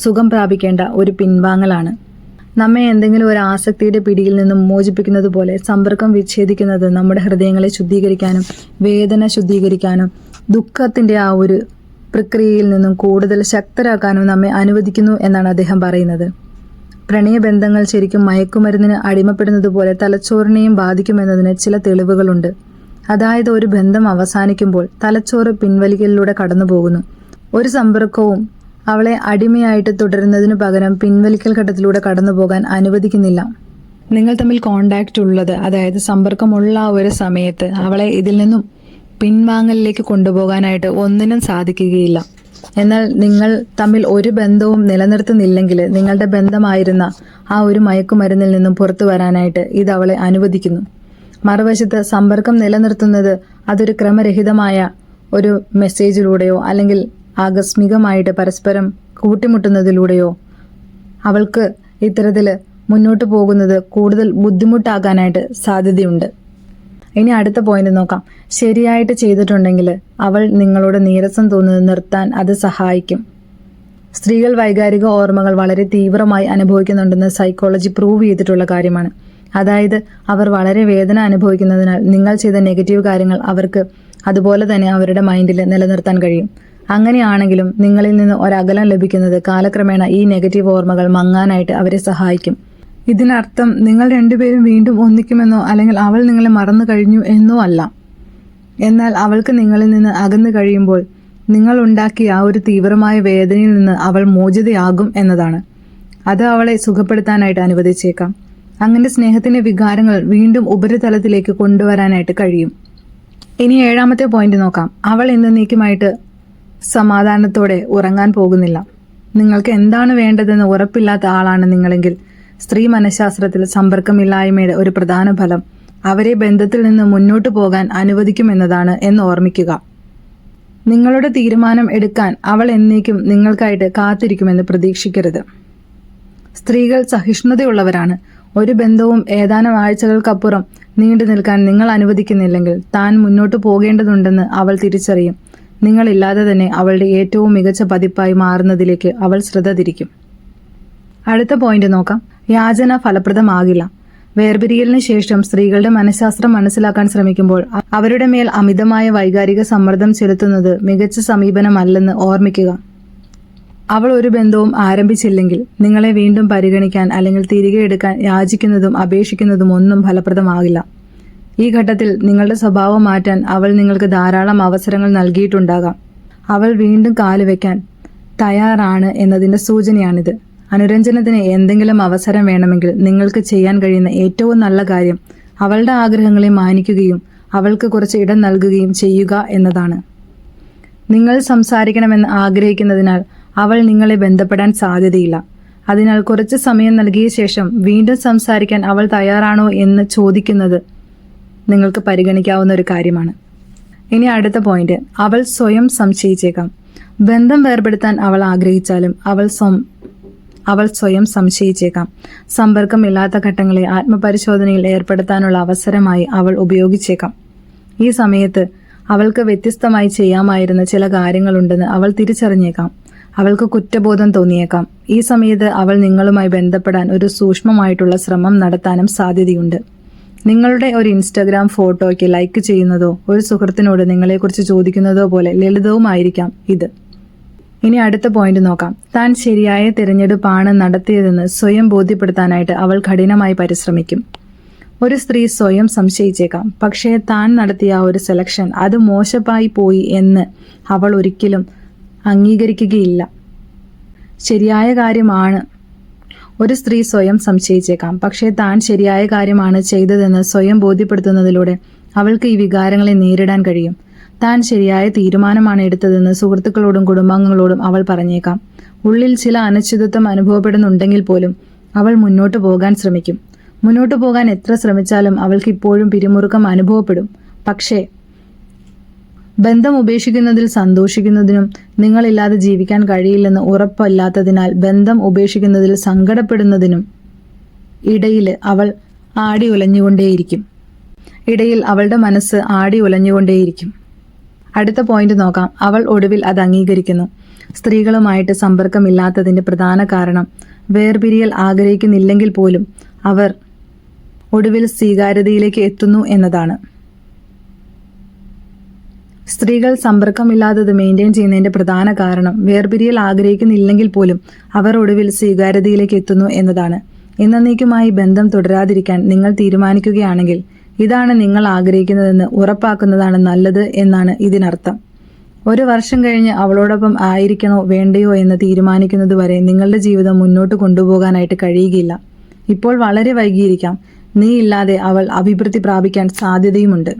സുഖം പ്രാപിക്കേണ്ട ഒരു പിൻവാങ്ങലാണ്. നമ്മെ എന്തെങ്കിലും ഒരു ആസക്തിയുടെ പിടിയിൽ നിന്നും മോചിപ്പിക്കുന്നത് പോലെ സമ്പർക്കം വിച്ഛേദിക്കുന്നത് നമ്മുടെ ഹൃദയങ്ങളെ ശുദ്ധീകരിക്കാനും വേദന ശുദ്ധീകരിക്കാനും ദുഃഖത്തിന്റെ ആ ഒരു പ്രക്രിയയിൽ നിന്നും കൂടുതൽ ശക്തരാക്കാനും നമ്മെ അനുവദിക്കുന്നു എന്നാണ് അദ്ദേഹം പറയുന്നത്. പ്രണയബന്ധങ്ങൾ ശരിക്കും മയക്കുമരുന്നിന് അടിമപ്പെടുന്നത് പോലെ തലച്ചോറിനെയും ബാധിക്കുമെന്നതിന് ചില തെളിവുകളുണ്ട്. അതായത് ഒരു ബന്ധം അവസാനിക്കുമ്പോൾ തലച്ചോറ് പിൻവലിക്കലിലൂടെ കടന്നു പോകുന്നു. ഒരു സമ്പർക്കവും അവളെ അടിമയായിട്ട് തുടരുന്നതിനു പകരം പിൻവലിക്കൽ ഘട്ടത്തിലൂടെ കടന്നു പോകാൻ അനുവദിക്കുന്നില്ല. നിങ്ങൾ തമ്മിൽ കോണ്ടാക്റ്റ് ഉള്ളത്, അതായത് സമ്പർക്കമുള്ള ഒരു സമയത്ത് അവളെ ഇതിൽ നിന്നും പിൻവാങ്ങലിലേക്ക് കൊണ്ടുപോകാനായിട്ട് ഒന്നിനും സാധിക്കുകയില്ല. എന്നാൽ നിങ്ങൾ തമ്മിൽ ഒരു ബന്ധവും നിലനിർത്തുന്നില്ലെങ്കിൽ നിങ്ങളുടെ ബന്ധമായിരുന്ന ആ ഒരു മയക്കുമരുന്നിൽ നിന്നും പുറത്തു വരാനായിട്ട് ഇത് അവളെ അനുവദിക്കുന്നു. മറുവശത്ത് സമ്പർക്കം നിലനിർത്തുന്നത് അതൊരു ക്രമരഹിതമായ ഒരു മെസ്സേജിലൂടെയോ അല്ലെങ്കിൽ ആകസ്മികമായിട്ട് പരസ്പരം കൂട്ടിമുട്ടുന്നതിലൂടെയോ അവൾക്ക് ഇത്തരത്തിൽ മുന്നോട്ട് പോകുന്നത് കൂടുതൽ ബുദ്ധിമുട്ടാകാനായിട്ട് സാധ്യതയുണ്ട്. ഇനി അടുത്ത പോയിന്റ് നോക്കാം. ശരിയായിട്ട് ചെയ്തിട്ടുണ്ടെങ്കിൽ അവൾ നിങ്ങളോട് നീരസം തോന്നുന്നത് നിർത്താൻ അത് സഹായിക്കും. സ്ത്രീകൾ വൈകാരിക ഓർമ്മകൾ വളരെ തീവ്രമായി അനുഭവിക്കുന്നുണ്ടെന്ന് സൈക്കോളജി പ്രൂവ് ചെയ്തിട്ടുള്ള കാര്യമാണ്. അതായത് അവർ വളരെ വേദന അനുഭവിക്കുന്നതിനാൽ നിങ്ങൾ ചെയ്ത നെഗറ്റീവ് കാര്യങ്ങൾ അവർക്ക് അതുപോലെ തന്നെ അവരുടെ മൈൻഡിൽ നിലനിർത്താൻ കഴിയും. അങ്ങനെയാണെങ്കിലും നിങ്ങളിൽ നിന്ന് ഒരകലം ലഭിക്കുന്നത് കാലക്രമേണ ഈ നെഗറ്റീവ് ഓർമ്മകൾ മങ്ങാനായിട്ട് അവരെ സഹായിക്കും. ഇതിനർത്ഥം നിങ്ങൾ രണ്ടുപേരും വീണ്ടും ഒന്നിക്കുമെന്നോ അല്ലെങ്കിൽ അവൾ നിങ്ങളെ മറന്നു കഴിഞ്ഞു എന്നോ അല്ല. എന്നാൽ അവൾക്ക് നിങ്ങളിൽ നിന്ന് അകന്നു കഴിയുമ്പോൾ നിങ്ങൾ ഉണ്ടാക്കിയ ആ ഒരു തീവ്രമായ വേദനയിൽ നിന്ന് അവൾ മോചിതയാകും എന്നതാണ്. അത് അവളെ സുഖപ്പെടുത്താനായിട്ട് അനുവദിച്ചേക്കാം. അങ്ങനെ സ്നേഹത്തിന്റെ വികാരങ്ങൾ വീണ്ടും ഉപരിതലത്തിലേക്ക് കൊണ്ടുവരാനായിട്ട് കഴിയും. ഇനി 7ാമത്തെ പോയിന്റ് നോക്കാം. അവൾ എന്നേക്കുമായിട്ട് സമാധാനത്തോടെ ഉറങ്ങാൻ പോകുന്നില്ല. നിങ്ങൾക്ക് എന്താണ് വേണ്ടതെന്ന് ഉറപ്പില്ലാത്ത ആളാണ് നിങ്ങളെങ്കിൽ സ്ത്രീ മനഃശാസ്ത്രത്തിൽ സമ്പർക്കമില്ലായ്മയുടെ ഒരു പ്രധാന ഫലം അവരെ ബന്ധത്തിൽ നിന്ന് മുന്നോട്ടു പോകാൻ അനുവദിക്കുമെന്നതാണ് എന്ന് ഓർമ്മിക്കുക. നിങ്ങളുടെ തീരുമാനം എടുക്കാൻ അവൾ എന്നേക്കും നിങ്ങൾക്കായിട്ട് കാത്തിരിക്കുമെന്ന് പ്രതീക്ഷിക്കരുത്. സ്ത്രീകൾ സഹിഷ്ണുതയുള്ളവരാണ്. ഒരു ബന്ധവും ഏതാനും ആഴ്ചകൾക്കപ്പുറം നീണ്ടു നിൽക്കാൻ നിങ്ങൾ അനുവദിക്കുന്നില്ലെങ്കിൽ താൻ മുന്നോട്ടു പോകേണ്ടതുണ്ടെന്ന് അവൾ തിരിച്ചറിയും. നിങ്ങളില്ലാതെ തന്നെ അവളുടെ ഏറ്റവും മികച്ച പതിപ്പായി മാറുന്നതിലേക്ക് അവൾ ശ്രദ്ധ തിരിക്കും. അടുത്ത പോയിന്റ് നോക്കാം. യാചന ഫലപ്രദമാകില്ല. വേർപിരിയലിന് ശേഷം സ്ത്രീകളുടെ മനഃശാസ്ത്രം മനസ്സിലാക്കാൻ ശ്രമിക്കുമ്പോൾ അവരുടെ മേൽ അമിതമായ വൈകാരിക സമ്മർദ്ദം ചെലുത്തുന്നത് മികച്ച സമീപനമല്ലെന്ന് ഓർമ്മിക്കുക. അവൾ ഒരു ബന്ധവും ആരംഭിച്ചില്ലെങ്കിൽ നിങ്ങളെ വീണ്ടും പരിഗണിക്കാൻ അല്ലെങ്കിൽ തിരികെ എടുക്കാൻ യാചിക്കുന്നതും അപേക്ഷിക്കുന്നതും ഒന്നും ഫലപ്രദമാകില്ല. ഈ ഘട്ടത്തിൽ നിങ്ങളുടെ സ്വഭാവം മാറ്റാൻ അവൾ നിങ്ങൾക്ക് ധാരാളം അവസരങ്ങൾ നൽകിയിട്ടുണ്ടാകാം. അവൾ വീണ്ടും കാലുവെക്കാൻ തയ്യാറാണ് എന്നതിൻ്റെ സൂചനയാണിത്. അനുരഞ്ജനത്തിന് എന്തെങ്കിലും അവസരം വേണമെങ്കിൽ നിങ്ങൾക്ക് ചെയ്യാൻ കഴിയുന്ന ഏറ്റവും നല്ല കാര്യം അവളുടെ ആഗ്രഹങ്ങളെ മാനിക്കുകയും അവൾക്ക് കുറച്ച് ഇടം നൽകുകയും ചെയ്യുക എന്നതാണ്. നിങ്ങൾ സംസാരിക്കണമെന്ന് ആഗ്രഹിക്കുന്നതിനാൽ അവൾ നിങ്ങളെ ബന്ധപ്പെടാൻ സാധ്യതയില്ല. അതിനാൽ കുറച്ച് സമയം നൽകിയ ശേഷം വീണ്ടും സംസാരിക്കാൻ അവൾ തയ്യാറാണോ എന്ന് ചോദിക്കുന്നത് നിങ്ങൾക്ക് പരിഗണിക്കാവുന്ന ഒരു കാര്യമാണ്. ഇനി അടുത്ത പോയിന്റ്, അവൾ സ്വയം സംശയിച്ചേക്കാം. ബന്ധം വേർപെടുത്താൻ അവൾ ആഗ്രഹിച്ചാലും അവൾ സ്വയം സംശയിച്ചേക്കാം. സമ്പർക്കമില്ലാത്ത ഘട്ടങ്ങളെ ആത്മപരിശോധനയിൽ ഏർപ്പെടുത്താനുള്ള അവസരമായി അവൾ ഉപയോഗിച്ചേക്കാം. ഈ സമയത്ത് അവൾക്ക് വ്യത്യസ്തമായി ചെയ്യാമായിരുന്ന ചില കാര്യങ്ങളുണ്ടെന്ന് അവൾ തിരിച്ചറിഞ്ഞേക്കാം. അവൾക്ക് കുറ്റബോധം തോന്നിയേക്കാം. ഈ സമയത്ത് അവൾ നിങ്ങളുമായി ബന്ധപ്പെടാൻ ഒരു സൂക്ഷ്മമായിട്ടുള്ള ശ്രമം നടത്താനും സാധ്യതയുണ്ട്. നിങ്ങളുടെ ഒരു ഇൻസ്റ്റഗ്രാം ഫോട്ടോയ്ക്ക് ലൈക്ക് ചെയ്യുന്നതോ ഒരു സുഹൃത്തിനോട് നിങ്ങളെക്കുറിച്ച് ചോദിക്കുന്നതോ പോലെ ലളിതവുമായിരിക്കാം ഇത്. ഇനി അടുത്ത പോയിന്റ് നോക്കാം. താൻ ശരിയായ തിരഞ്ഞെടുപ്പാണ് നടത്തിയതെന്ന് സ്വയം ബോധ്യപ്പെടുത്താനായിട്ട് അവൾ കഠിനമായി പരിശ്രമിക്കും. ഒരു സ്ത്രീ സ്വയം സംശയിച്ചേക്കാം, പക്ഷേ താൻ നടത്തിയ ആ ഒരു സെലക്ഷൻ അത് മോശമായി പോയി എന്ന് അവൾ ഒരിക്കലും അംഗീകരിക്കുകയില്ല. ശരിയായ കാര്യമാണ്. ഒരു സ്ത്രീ സ്വയം സംശയിച്ചേക്കാം, പക്ഷേ താൻ ശരിയായ കാര്യമാണ് ചെയ്തതെന്ന് സ്വയം ബോധ്യപ്പെടുത്തുന്നതിലൂടെ അവൾക്ക് ഈ വികാരങ്ങളെ നേരിടാൻ കഴിയും. താൻ ശരിയായ തീരുമാനമാണ് എടുത്തതെന്ന് സുഹൃത്തുക്കളോടും കുടുംബാംഗങ്ങളോടും അവൾ പറഞ്ഞേക്കാം. ഉള്ളിൽ ചില അനിശ്ചിതത്വം അനുഭവപ്പെടുന്നുണ്ടെങ്കിൽ പോലും അവൾ മുന്നോട്ട് പോകാൻ ശ്രമിക്കും. മുന്നോട്ട് പോകാൻ എത്ര ശ്രമിച്ചാലും അവൾക്ക് ഇപ്പോഴും പിരിമുറുക്കം അനുഭവപ്പെടും. പക്ഷേ ബന്ധം ഉപേക്ഷിക്കുന്നതിൽ സന്തോഷിക്കുന്നതിനും നിങ്ങളില്ലാതെ ജീവിക്കാൻ കഴിയില്ലെന്ന് ഉറപ്പല്ലാത്തതിനാൽ ബന്ധം ഉപേക്ഷിക്കുന്നതിൽ സങ്കടപ്പെടുന്നതിനും ഇടയിൽ അവൾ ആടി ഉലഞ്ഞുകൊണ്ടേയിരിക്കും. ഇടയിൽ അവളുടെ മനസ്സ് ആടി ഉലഞ്ഞുകൊണ്ടേയിരിക്കും. അടുത്ത പോയിന്റ് നോക്കാം. അവൾ ഒടുവിൽ അത് അംഗീകരിക്കുന്നു. സ്ത്രീകളുമായിട്ട് സമ്പർക്കമില്ലാത്തതിന്റെ പ്രധാന കാരണം വേർപിരിയൽ ആഗ്രഹിക്കുന്നില്ലെങ്കിൽ പോലും അവർ ഒടുവിൽ സ്വീകാര്യതയിലേക്ക് എത്തുന്നു എന്നതാണ്. സ്ത്രീകൾ സമ്പർക്കമില്ലാത്തത് മെയിൻറ്റെയിൻ ചെയ്യുന്നതിന്റെ പ്രധാന കാരണം വേർപിരിയൽ ആഗ്രഹിക്കുന്നില്ലെങ്കിൽ പോലും അവർ ഒടുവിൽ സ്വീകാര്യതയിലേക്ക് എത്തുന്നു എന്നതാണ്. എന്നേക്കുമായി ബന്ധം തുടരാതിരിക്കാൻ നിങ്ങൾ തീരുമാനിക്കുകയാണെങ്കിൽ ഇതാണ് നിങ്ങൾ ആഗ്രഹിക്കുന്നതെന്ന് ഉറപ്പാക്കുന്നതാണ് നല്ലത് എന്നാണ് ഇതിനർത്ഥം. ഒരു വർഷം കഴിഞ്ഞ് അവളോടൊപ്പം ആയിരിക്കണോ വേണ്ടയോ എന്ന് തീരുമാനിക്കുന്നത് വരെ നിങ്ങളുടെ ജീവിതം മുന്നോട്ട് കൊണ്ടുപോകാനായിട്ട് കഴിയുകയില്ല. ഇപ്പോൾ വളരെ വൈകിയിരിക്കാം. നീ ഇല്ലാതെ അവൾ അഭിവൃദ്ധി പ്രാപിക്കാൻ സാധ്യതയുമുണ്ട്.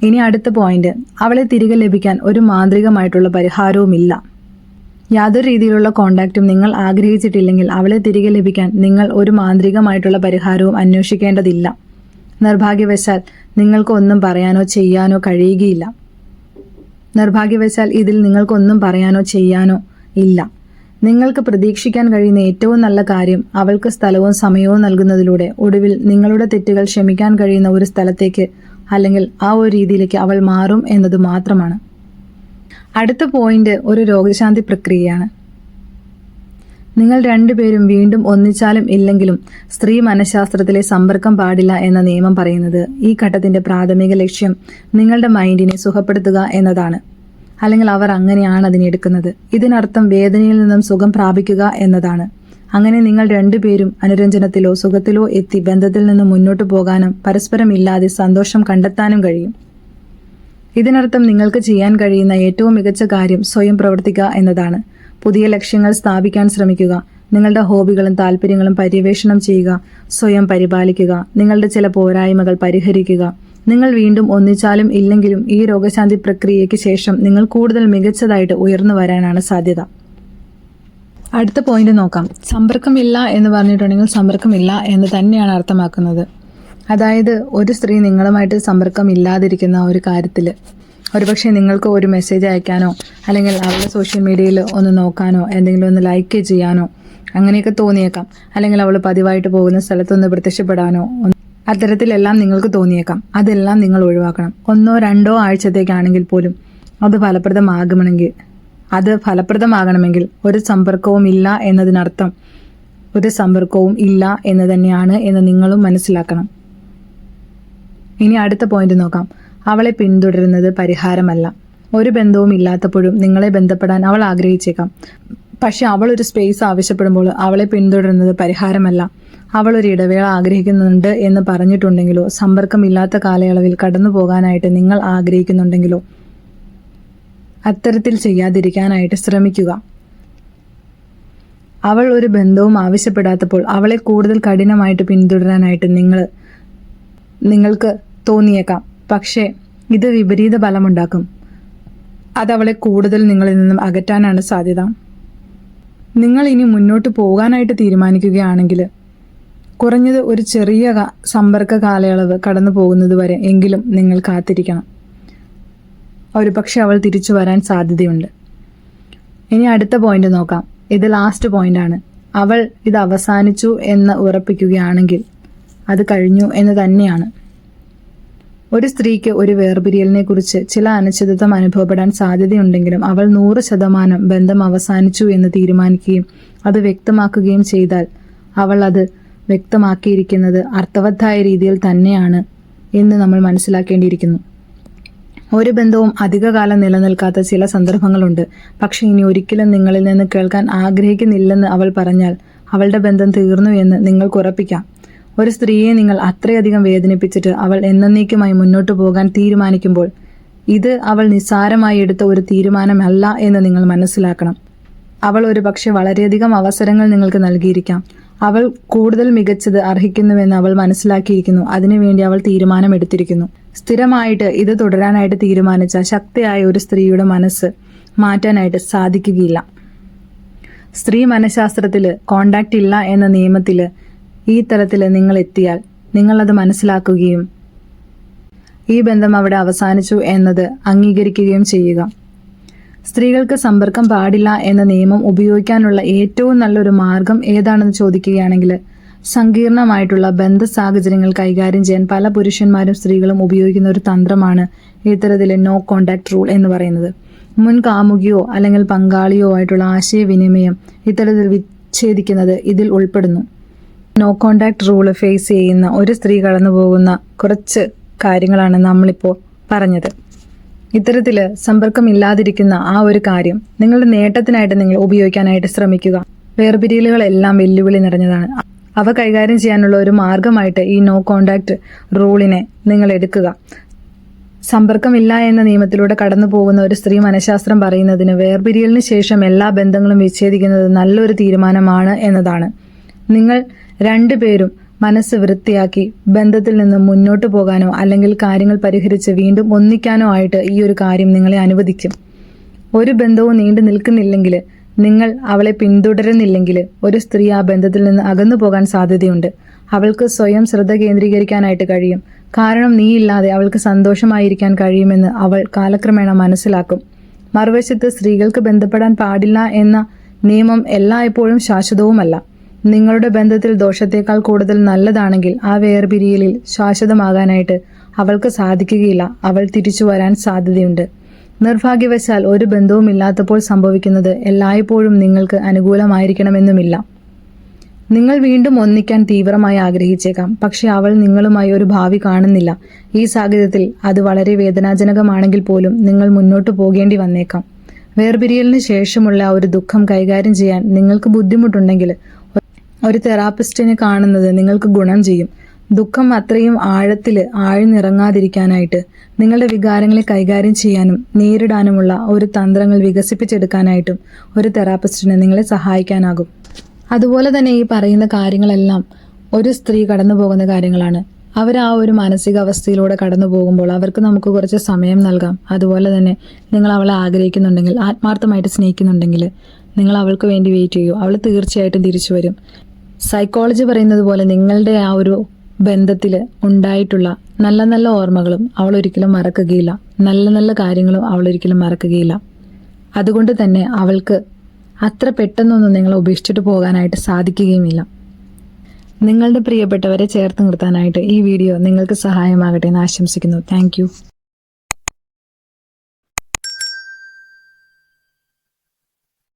ഇനി അടുത്ത പോയിന്റ്, അവളെ തിരികെ ലഭിക്കാൻ ഒരു മാന്ത്രികമായിട്ടുള്ള പരിഹാരവുമില്ല. യാതൊരു രീതിയിലുള്ള കോണ്ടാക്റ്റും നിങ്ങൾ ആഗ്രഹിച്ചിട്ടില്ലെങ്കിൽ അവളെ തിരികെ ലഭിക്കാൻ നിങ്ങൾ ഒരു മാന്ത്രികമായിട്ടുള്ള പരിഹാരവും അന്വേഷിക്കേണ്ടതില്ല. നിർഭാഗ്യവശാൽ നിങ്ങൾക്ക് ഒന്നും പറയാനോ ചെയ്യാനോ കഴിയുകയില്ല. നിർഭാഗ്യവശാൽ ഇതിൽ നിങ്ങൾക്കൊന്നും പറയാനോ ചെയ്യാനോ ഇല്ല. നിങ്ങൾക്ക് പ്രതീക്ഷിക്കാൻ കഴിയുന്ന ഏറ്റവും നല്ല കാര്യം അവൾക്ക് സ്ഥലവും സമയവും നൽകുന്നതിലൂടെ ഒടുവിൽ നിങ്ങളുടെ തെറ്റുകൾ ക്ഷമിക്കാൻ കഴിയുന്ന ഒരു സ്ഥലത്തേക്ക് അല്ലെങ്കിൽ ആ ഒരു രീതിയിലേക്ക് അവൾ മാറും എന്നത് മാത്രമാണ്. അടുത്ത പോയിന്റ് ഒരു രോഗശാന്തി പ്രക്രിയയാണ്. നിങ്ങൾ രണ്ടുപേരും വീണ്ടും ഒന്നിച്ചാലും ഇല്ലെങ്കിലും സ്ത്രീ മനഃശാസ്ത്രത്തിലെ സമ്പർക്കം പാടില്ല എന്ന നിയമം പറയുന്നത് ഈ ഘട്ടത്തിന്റെ പ്രാഥമിക ലക്ഷ്യം നിങ്ങളുടെ മൈൻഡിനെ സുഖപ്പെടുത്തുക എന്നതാണ്. അല്ലെങ്കിൽ അവർ അങ്ങനെയാണ് അതിനെടുക്കുന്നത്. ഇതിനർത്ഥം വേദനയിൽ നിന്നും സുഖം പ്രാപിക്കുക എന്നതാണ്. അങ്ങനെ നിങ്ങൾ രണ്ടുപേരും അനുരഞ്ജനത്തിലോ സുഖത്തിലോ എത്തി ബന്ധത്തിൽ നിന്ന് മുന്നോട്ട് പോകാനും പരസ്പരം ഇല്ലാതെ സന്തോഷം കണ്ടെത്താനും കഴിയും. ഇതിനർത്ഥം നിങ്ങൾക്ക് ചെയ്യാൻ കഴിയുന്ന ഏറ്റവും മികച്ച കാര്യം സ്വയം പ്രവർത്തിക്കുക എന്നതാണ്. പുതിയ ലക്ഷ്യങ്ങൾ സ്ഥാപിക്കാൻ ശ്രമിക്കുക, നിങ്ങളുടെ ഹോബികളും താല്പര്യങ്ങളും പര്യവേഷണം ചെയ്യുക, സ്വയം പരിപാലിക്കുക, നിങ്ങളുടെ ചില പോരായ്മകൾ പരിഹരിക്കുക. നിങ്ങൾ വീണ്ടും ഒന്നിച്ചാലും ഇല്ലെങ്കിലും ഈ രോഗശാന്തി പ്രക്രിയയ്ക്ക് ശേഷം നിങ്ങൾ കൂടുതൽ മികച്ചതായിട്ട് ഉയർന്നു വരാനാണ് സാധ്യത. അടുത്ത പോയിന്റ് നോക്കാം. സമ്പർക്കമില്ല എന്ന് പറഞ്ഞിട്ടുണ്ടെങ്കിൽ സമ്പർക്കമില്ല എന്ന് തന്നെയാണ് അർത്ഥമാക്കുന്നത്. അതായത് ഒരു സ്ത്രീ നിങ്ങളുമായിട്ട് സമ്പർക്കമില്ലാതിരിക്കുന്ന ഒരു കാര്യത്തിൽ ഒരുപക്ഷെ നിങ്ങൾക്ക് ഒരു മെസ്സേജ് അയക്കാനോ അല്ലെങ്കിൽ അവളുടെ സോഷ്യൽ മീഡിയയിൽ ഒന്ന് നോക്കാനോ എന്തെങ്കിലും ഒന്ന് ലൈക്ക് ചെയ്യാനോ അങ്ങനെയൊക്കെ തോന്നിയേക്കാം. അല്ലെങ്കിൽ അവൾ പതിവായിട്ട് പോകുന്ന സ്ഥലത്തൊന്ന് പ്രത്യക്ഷപ്പെടാനോ അത്തരത്തിലെല്ലാം നിങ്ങൾക്ക് തോന്നിയേക്കാം. അതെല്ലാം നിങ്ങൾ ഒഴിവാക്കണം. 1-2 ആഴ്ചത്തേക്കാണെങ്കിൽ പോലും അത് ഫലപ്രദമാകണമെങ്കിൽ ഒരു സമ്പർക്കവും ഇല്ല എന്നതിനർത്ഥം ഒരു സമ്പർക്കവും ഇല്ല എന്ന് തന്നെയാണ് എന്ന് നിങ്ങളും മനസ്സിലാക്കണം. ഇനി അടുത്ത പോയിന്റ് നോക്കാം. അവളെ പിന്തുടരുന്നത് പരിഹാരമല്ല. ഒരു ബന്ധവും ഇല്ലാത്തപ്പോഴും നിങ്ങളെ ബന്ധപ്പെടാൻ അവൾ ആഗ്രഹിച്ചേക്കാം. പക്ഷെ അവൾ ഒരു സ്പേസ് ആവശ്യപ്പെടുമ്പോൾ അവളെ പിന്തുടരുന്നത് പരിഹാരമല്ല. അവൾ ഒരു ഇടവേള ആഗ്രഹിക്കുന്നുണ്ട് എന്ന് പറഞ്ഞിട്ടുണ്ടെങ്കിലോ സമ്പർക്കമില്ലാത്ത കാലയളവിൽ കടന്നു പോകാനായിട്ട് നിങ്ങൾ ആഗ്രഹിക്കുന്നുണ്ടെങ്കിലോ അത്തരത്തിൽ ചെയ്യാതിരിക്കാനായിട്ട് ശ്രമിക്കുക. അവൾ ഒരു ബന്ധവും ആവശ്യപ്പെടാത്തപ്പോൾ അവളെ കൂടുതൽ കഠിനമായിട്ട് പിന്തുടരാനായിട്ട് നിങ്ങൾക്ക് തോന്നിയേക്കാം. പക്ഷേ ഇത് വിപരീത ഫലമുണ്ടാക്കും. അതവളെ കൂടുതൽ നിങ്ങളിൽ നിന്നും അകറ്റാനാണ് സാധ്യത. നിങ്ങൾ ഇനി മുന്നോട്ട് പോകാനായിട്ട് തീരുമാനിക്കുകയാണെങ്കിൽ കുറഞ്ഞത് ഒരു ചെറിയ സമ്പർക്ക കാലയളവ് കടന്നു പോകുന്നത് വരെ എങ്കിലും നിങ്ങൾ കാത്തിരിക്കണം. ഒരുപക്ഷെ അവൾ തിരിച്ചു വരാൻ സാധ്യതയുണ്ട്. ഇനി അടുത്ത പോയിന്റ് നോക്കാം. ഇത് ലാസ്റ്റ് പോയിന്റാണ്. അവൾ ഇത് അവസാനിച്ചു എന്ന് ഉറപ്പിക്കുകയാണെങ്കിൽ അത് കഴിഞ്ഞു എന്ന് തന്നെയാണ്. ഒരു സ്ത്രീക്ക് ഒരു വേർപിരിയലിനെ കുറിച്ച് ചില അനിശ്ചിതത്വം അനുഭവപ്പെടാൻ സാധ്യതയുണ്ടെങ്കിലും അവൾ 100% ബന്ധം അവസാനിച്ചു എന്ന് തീരുമാനിക്കുകയും അത് വ്യക്തമാക്കുകയും ചെയ്താൽ അവൾ അത് വ്യക്തമാക്കിയിരിക്കുന്നത് അർത്ഥവത്തായ രീതിയിൽ തന്നെയാണ് എന്ന് നമ്മൾ മനസ്സിലാക്കേണ്ടിയിരിക്കുന്നു. ഒരു ബന്ധവും അധികകാലം നിലനിൽക്കാത്ത ചില സന്ദർഭങ്ങളുണ്ട്. പക്ഷെ ഇനി ഒരിക്കലും നിങ്ങളിൽ നിന്ന് കേൾക്കാൻ ആഗ്രഹിക്കുന്നില്ലെന്ന് അവൾ പറഞ്ഞാൽ അവളുടെ ബന്ധം തീർന്നു എന്ന് നിങ്ങൾക്ക് ഉറപ്പിക്കാം. ഒരു സ്ത്രീയെ നിങ്ങൾ അത്രയധികം വേദനിപ്പിച്ചിട്ട് അവൾ എന്നേക്കുമായി മുന്നോട്ട് പോകാൻ തീരുമാനിക്കുമ്പോൾ ഇത് അവൾ നിസ്സാരമായി എടുത്ത ഒരു തീരുമാനമല്ല എന്ന് നിങ്ങൾ മനസ്സിലാക്കണം. അവൾ ഒരു പക്ഷെ വളരെയധികം അവസരങ്ങൾ നിങ്ങൾക്ക് നൽകിയിരിക്കാം. അവൾ കൂടുതൽ മികച്ചത് അർഹിക്കുന്നുവെന്ന് അവൾ മനസ്സിലാക്കിയിരിക്കുന്നു. അതിനുവേണ്ടി അവൾ തീരുമാനമെടുത്തിരിക്കുന്നു. സ്ഥിരമായിട്ട് ഇത് തുടരാനായിട്ട് തീരുമാനിച്ച ശക്തിയായ ഒരു സ്ത്രീയുടെ മനസ്സ് മാറ്റാനായിട്ട് സാധിക്കുകയില്ല. സ്ത്രീ മനഃശാസ്ത്രത്തിൽ കോണ്ടാക്റ്റ് ഇല്ല എന്ന നിയമത്തിൽ ഈ തലത്തിൽ നിങ്ങൾ എത്തിയാൽ നിങ്ങളത് മനസ്സിലാക്കുകയും ഈ ബന്ധം അവിടെ അവസാനിച്ചു എന്നത് അംഗീകരിക്കുകയും ചെയ്യുക. സ്ത്രീകൾക്ക് സമ്പർക്കം പാടില്ല എന്ന നിയമം ഉപയോഗിക്കാനുള്ള ഏറ്റവും നല്ലൊരു മാർഗം ഏതാണെന്ന് ചോദിക്കുകയാണെങ്കിൽ സങ്കീർണമായിട്ടുള്ള ബന്ധ സാഹചര്യങ്ങൾ കൈകാര്യം ചെയ്യാൻ പല പുരുഷന്മാരും സ്ത്രീകളും ഉപയോഗിക്കുന്ന ഒരു തന്ത്രമാണ് ഇത്തരത്തിലെ നോ കോണ്ടാക്ട് റൂൾ എന്ന് പറയുന്നത്. മുൻ കാമുകിയോ അല്ലെങ്കിൽ പങ്കാളിയോ ആയിട്ടുള്ള ആശയവിനിമയം ഇത്തരത്തിൽ വിച്ഛേദിക്കുന്നത് ഇതിൽ ഉൾപ്പെടുന്നു. നോ കോണ്ടാക്ട് റൂള് ഫേസ് ചെയ്യുന്ന ഒരു സ്ത്രീ കടന്നു പോകുന്ന കുറച്ച് കാര്യങ്ങളാണ് നമ്മളിപ്പോൾ പറഞ്ഞത്. ഇത്തരത്തിൽ സമ്പർക്കമില്ലാതിരിക്കുന്ന ആ ഒരു കാര്യം നിങ്ങളുടെ നേട്ടത്തിനായിട്ട് നിങ്ങൾ ഉപയോഗിക്കാനായിട്ട് ശ്രമിക്കുക. വേർപിരിയലുകളെല്ലാം വെല്ലുവിളി നിറഞ്ഞതാണ്. അവ കൈകാര്യം ചെയ്യാനുള്ള ഒരു മാർഗമായിട്ട് ഈ നോ കോണ്ടാക്ട് റൂളിനെ നിങ്ങൾ എടുക്കുക. സമ്പർക്കമില്ല എന്ന നിയമത്തിലൂടെ കടന്നു പോകുന്ന ഒരു സ്ത്രീ മനഃശാസ്ത്രം പറയുന്നതിന് വേർപിരിയലിന് ശേഷം എല്ലാ ബന്ധങ്ങളും വിച്ഛേദിക്കുന്നത് നല്ലൊരു തീരുമാനമാണ് എന്നതാണ്. നിങ്ങൾ രണ്ടുപേരും മനസ്സ് വൃത്തിയാക്കി ബന്ധത്തിൽ നിന്ന് മുന്നോട്ട് പോകാനോ അല്ലെങ്കിൽ കാര്യങ്ങൾ പരിഹരിച്ച് വീണ്ടും ഒന്നിക്കാനോ ആയിട്ട് ഈ ഒരു കാര്യം നിങ്ങളെ അനുവദിക്കും. ഒരു ബന്ധവും നീണ്ടു നിൽക്കുന്നില്ലെങ്കിൽ, നിങ്ങൾ അവളെ പിന്തുടരുന്നില്ലെങ്കിൽ ഒരു സ്ത്രീ ആ ബന്ധത്തിൽ നിന്ന് അകന്നു പോകാൻ സാധ്യതയുണ്ട്. അവൾക്ക് സ്വയം ശ്രദ്ധ കേന്ദ്രീകരിക്കാനായിട്ട് കഴിയും. കാരണം നീയില്ലാതെ അവൾക്ക് സന്തോഷമായിരിക്കാൻ കഴിയുമെന്ന് അവൾ കാലക്രമേണ മനസ്സിലാക്കും. മറുവശത്ത് സ്ത്രീകൾക്ക് ബന്ധപ്പെടാൻ പാടില്ല എന്ന നിയമം എല്ലായ്പ്പോഴും ശാശ്വതവുമല്ല. നിങ്ങളുടെ ബന്ധത്തിൽ ദോഷത്തേക്കാൾ കൂടുതൽ നല്ലതാണെങ്കിൽ ആ വേർപിരിയലിൽ ശാശ്വതമാകാനായിട്ട് അവൾക്ക് സാധിക്കുകയില്ല. അവൾ തിരിച്ചു വരാൻ സാധ്യതയുണ്ട്. നിർഭാഗ്യവശാൽ ഒരു ബന്ധവും ഇല്ലാത്തപ്പോൾ സംഭവിക്കുന്നത് എല്ലായ്പ്പോഴും നിങ്ങൾക്ക് അനുകൂലമായിരിക്കണമെന്നുമില്ല. നിങ്ങൾ വീണ്ടും ഒന്നിക്കാൻ തീവ്രമായി ആഗ്രഹിച്ചേക്കാം, പക്ഷെ അവൾ നിങ്ങളുമായി ഒരു ഭാവി കാണുന്നില്ല. ഈ സാഹചര്യത്തിൽ അത് വളരെ വേദനാജനകമാണെങ്കിൽ പോലും നിങ്ങൾ മുന്നോട്ട് പോകേണ്ടി വന്നേക്കാം. വേർപിരിയലിന് ശേഷമുള്ള ഒരു ദുഃഖം കൈകാര്യം ചെയ്യാൻ നിങ്ങൾക്ക് ബുദ്ധിമുട്ടുണ്ടെങ്കിൽ ഒരു തെറാപ്പിസ്റ്റിനെ കാണുന്നത് നിങ്ങൾക്ക് ഗുണം ചെയ്യും. ദുഃഖം അത്രയും ആഴത്തിൽ ആഴ്ന്നിറങ്ങാതിരിക്കാനായിട്ട് നിങ്ങളുടെ വികാരങ്ങളെ കൈകാര്യം ചെയ്യാനും നേരിടാനുമുള്ള ഒരു തന്ത്രങ്ങൾ വികസിപ്പിച്ചെടുക്കാനായിട്ടും ഒരു തെറാപ്പിസ്റ്റിനെ നിങ്ങളെ സഹായിക്കാനാകും. അതുപോലെ തന്നെ ഈ പറയുന്ന കാര്യങ്ങളെല്ലാം ഒരു സ്ത്രീ കടന്നു പോകുന്ന കാര്യങ്ങളാണ്. അവർ ആ ഒരു മാനസികാവസ്ഥയിലൂടെ കടന്നു പോകുമ്പോൾ അവർക്ക് നമുക്ക് കുറച്ച് സമയം നൽകാം. അതുപോലെ തന്നെ നിങ്ങൾ അവളെ ആഗ്രഹിക്കുന്നുണ്ടെങ്കിൽ, ആത്മാർത്ഥമായിട്ട് സ്നേഹിക്കുന്നുണ്ടെങ്കിൽ നിങ്ങൾ അവൾക്ക് വേണ്ടി വെയിറ്റ് ചെയ്യൂ. അവൾ തീർച്ചയായിട്ടും തിരിച്ചു വരും. സൈക്കോളജി പറയുന്നത് പോലെ നിങ്ങളുടെ ആ ഒരു ബന്ധത്തിൽ ഉണ്ടായിട്ടുള്ള നല്ല നല്ല ഓർമ്മകളും അവൾ ഒരിക്കലും മറക്കുകയില്ല. നല്ല നല്ല കാര്യങ്ങളും അവൾ ഒരിക്കലും മറക്കുകയില്ല. അതുകൊണ്ട് തന്നെ അവൾക്ക് അത്ര പെട്ടെന്നൊന്നും നിങ്ങളെ ഉപേക്ഷിച്ചിട്ട് പോകാനായിട്ട് സാധിക്കുകയുമില്ല. നിങ്ങളുടെ പ്രിയപ്പെട്ടവരെ ചേർത്ത് നിർത്താനായിട്ട് ഈ വീഡിയോ നിങ്ങൾക്ക് സഹായമാകട്ടെ എന്ന് ആശംസിക്കുന്നു. താങ്ക്